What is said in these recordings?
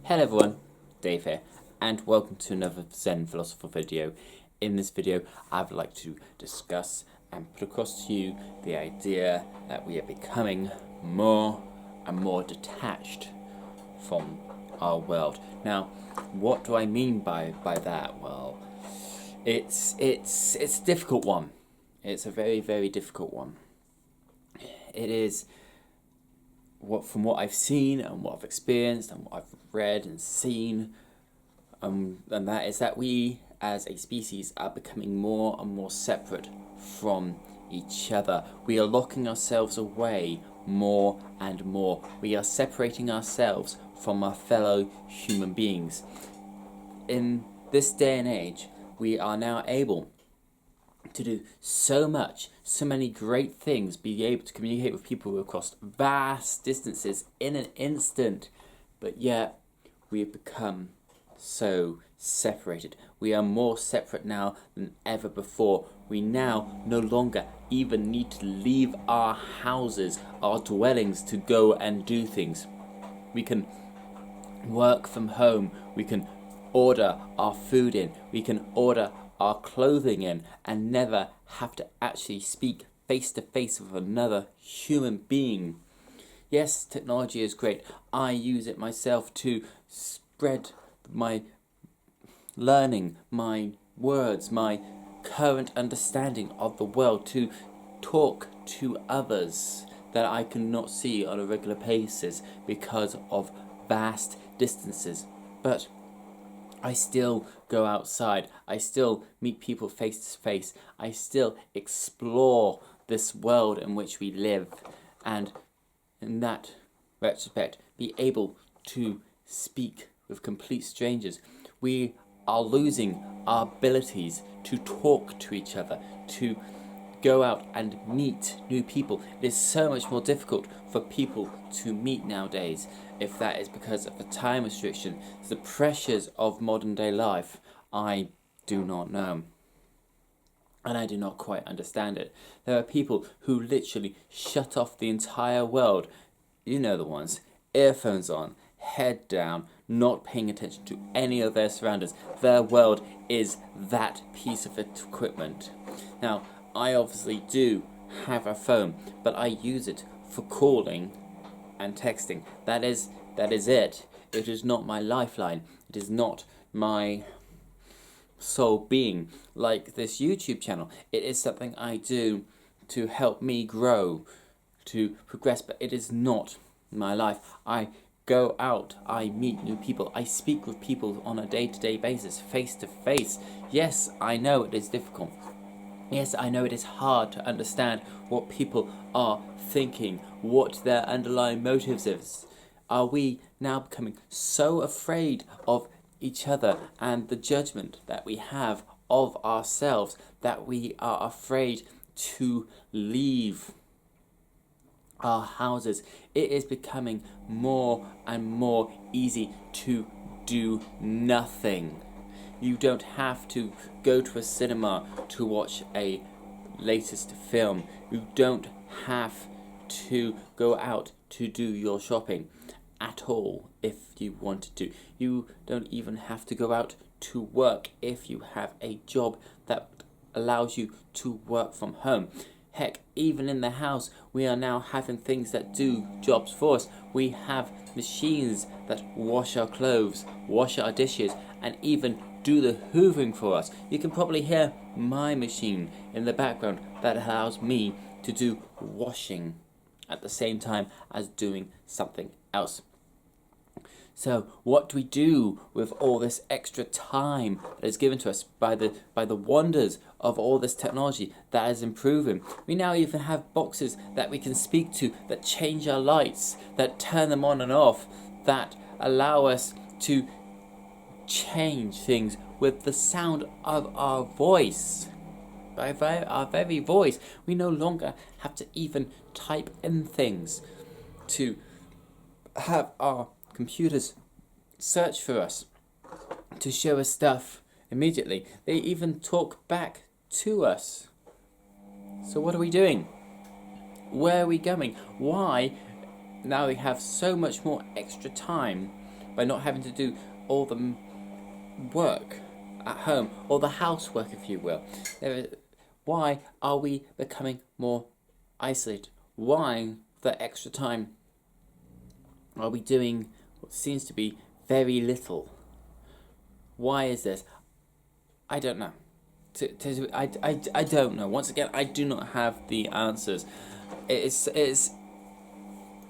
Hello everyone, Dave here, and welcome to another Zen Philosophy video. In this video, I'd like to discuss and put across to you the idea that we are becoming more and more detached from our world. Now, what do I mean by that? Well, it's a difficult one. It's a very, very difficult one. It is from what I've seen and what I've experienced and what I've read and seen, and that is that we as a species are becoming more and more separate from each other. We are locking ourselves away more and more. We are separating ourselves from our fellow human beings. In this day and age, we are now able to do so much, so many great things, be able to communicate with people across vast distances in an instant, but yet we have become so separated. We are more separate now than ever before. We now no longer even need to leave our houses, our dwellings, to go and do things. We can work from home, we can order our food in, we can order our clothing in, and never have to actually speak face to face with another human being. Yes, technology is great. I use it myself to spread my learning, my words, my current understanding of the world, to talk to others that I cannot see on a regular basis because of vast distances. But I still go outside, I still meet people face to face, I still explore this world in which we live, and in that retrospect, be able to speak with complete strangers. We are losing our abilities to talk to each other, to go out and meet new people. It is so much more difficult for people to meet nowadays. If that is because of the time restriction, the pressures of modern day life, I do not know. And I do not quite understand it. There are people who literally shut off the entire world. You know the ones. Earphones on, head down, not paying attention to any of their surroundings. Their world is that piece of equipment. Now, I obviously do have a phone, but I use it for calling and texting. That is it. It is not my lifeline. It is not my sole being. Like this YouTube channel, it is something I do to help me grow, to progress, but it is not my life. I go out, I meet new people, I speak with people on a day-to-day basis, face to face. Yes, I know it is difficult. Yes, I know it is hard to understand what people are thinking, what their underlying motives is. Are we now becoming so afraid of each other and the judgment that we have of ourselves that we are afraid to leave our houses? It is becoming more and more easy to do nothing. You don't have to go to a cinema to watch a latest film. You don't have to go out to do your shopping at all if you wanted to. You don't even have to go out to work if you have a job that allows you to work from home. Heck, even in the house, we are now having things that do jobs for us. We have machines that wash our clothes, wash our dishes, and even do the hoovering for us. You can probably hear my machine in the background that allows me to do washing at the same time as doing something else. So what do we do with all this extra time that is given to us by the wonders of all this technology that is improving? We now even have boxes that we can speak to, that change our lights, that turn them on and off, that allow us to change things with the sound of our voice. By our very voice, we no longer have to even type in things to have our computers search for us, to show us stuff immediately. They even talk back to us. So what are we doing? Where are we going? Why, now we have so much more extra time, by not having to do all the work at home, or the housework, if you will. Why are we becoming more isolated? Why, the extra time, are we doing what seems to be very little? Why is this? I don't know. I don't know. Once again, I do not have the answers. It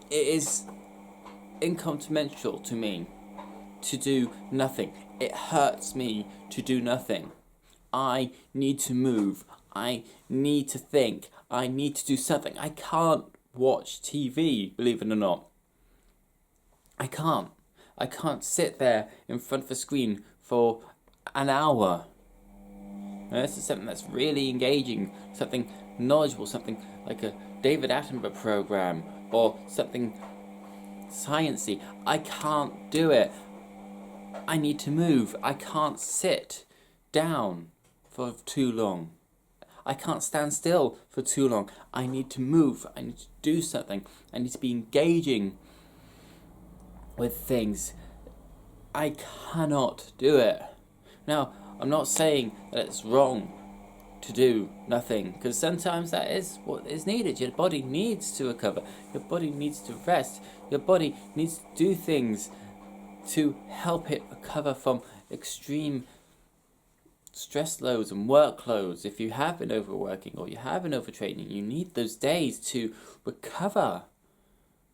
is incomprehensible to me to do nothing. It hurts me to do nothing. I need to move. I need to think. I need to do something. I can't watch TV, believe it or not. I can't. I can't sit there in front of a screen for an hour. Now, this is something that's really engaging, something knowledgeable, something like a David Attenborough program, or something sciencey. I can't do it. I need to move. I can't sit down for too long. I can't stand still for too long. I need to move. I need to do something. I need to be engaging with things. I cannot do it. Now, I'm not saying that it's wrong to do nothing, because sometimes that is what is needed. Your body needs to recover. Your body needs to rest. Your body needs to do things to help it recover from extreme stress loads and workloads. If you have been overworking or you have been overtraining, you need those days to recover.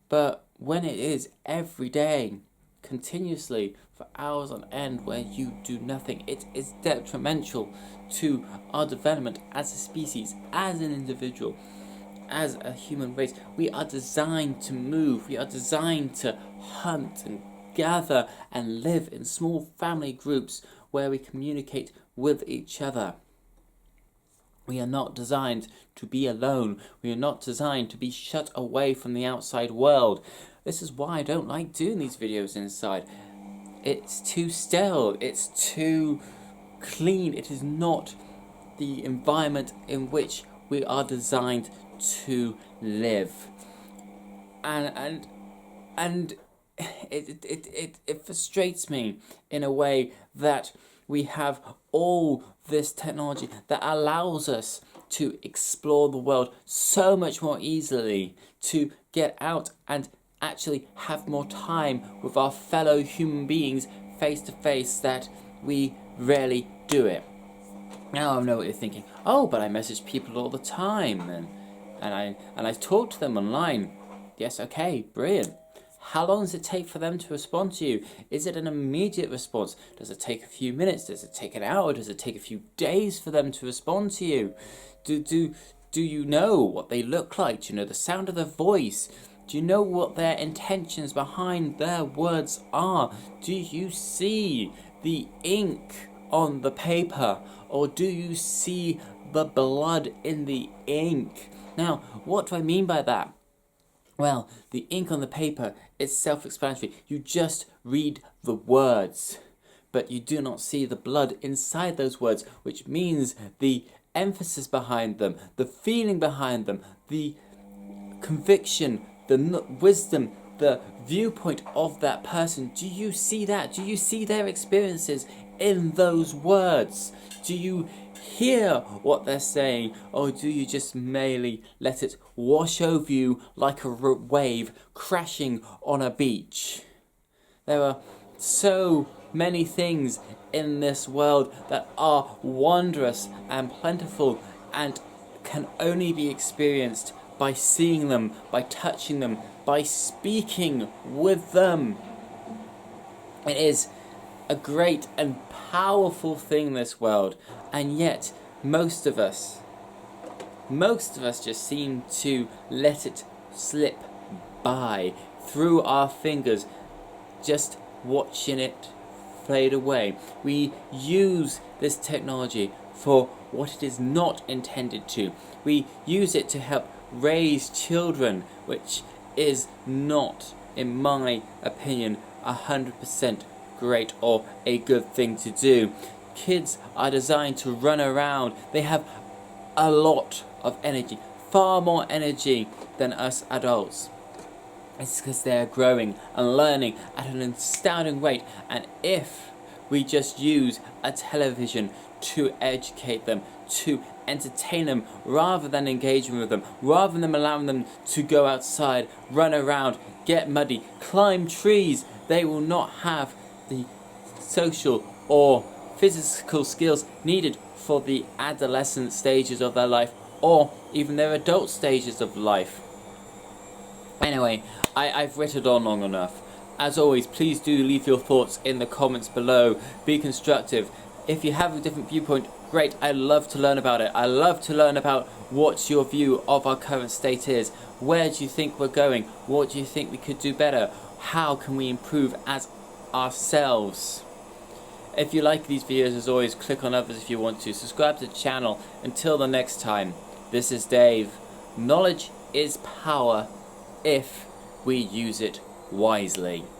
But when it is every day, continuously, for hours on end, where you do nothing, it is detrimental to our development as a species, as an individual, as a human race. We are designed to move. We are designed to hunt and gather and live in small family groups where we communicate with each other. We are not designed to be alone. We are not designed to be shut away from the outside world. This is why I don't like doing these videos inside. It's too sterile. It's too clean. It is not the environment in which we are designed to live. And it frustrates me in a way that we have all this technology that allows us to explore the world so much more easily, to get out and actually have more time with our fellow human beings face to face, that we rarely do it. Now I know what you're thinking. Oh, but I message people all the time, and I talk to them online. Yes, okay, brilliant. How long does it take for them to respond to you? Is it an immediate response? Does it take a few minutes? Does it take an hour? Does it take a few days for them to respond to you? Do you know what they look like? Do you know the sound of their voice? Do you know what their intentions behind their words are? Do you see the ink on the paper? Or do you see the blood in the ink? Now, what do I mean by that? Well, the ink on the paper is self-explanatory. You just read the words, but you do not see the blood inside those words, which means the emphasis behind them, the feeling behind them, the conviction, the wisdom, the viewpoint of that person. Do you see that? Do you see their experiences in those words? Do you hear what they're saying, or do you just merely let it wash over you like a wave crashing on a beach? There are so many things in this world that are wondrous and plentiful and can only be experienced by seeing them, by touching them, by speaking with them. It is a great and powerful thing, this world, and yet most of us just seem to let it slip by through our fingers, just watching it fade away. We use this technology for what it is not intended to. We use it to help raise children, which is not, in my opinion, 100% great or a good thing to do. Kids are designed to run around. They have a lot of energy, far more energy than us adults. It's because they are growing and learning at an astounding rate, and if we just use a television to educate them, to entertain them, rather than engaging with them, rather than allowing them to go outside, run around, get muddy, climb trees, they will not have the social or physical skills needed for the adolescent stages of their life, or even their adult stages of life. Anyway, I've written on long enough. As always, please do leave your thoughts in the comments below. Be constructive. If you have a different viewpoint, great. I love to learn about it. I love to learn about what your view of our current state is. Where do you think we're going? What do you think we could do better? How can we improve as ourselves? If you like these videos, as always, click on others if you want to. Subscribe to the channel. Until the next time, this is Dave. Knowledge is power if we use it wisely.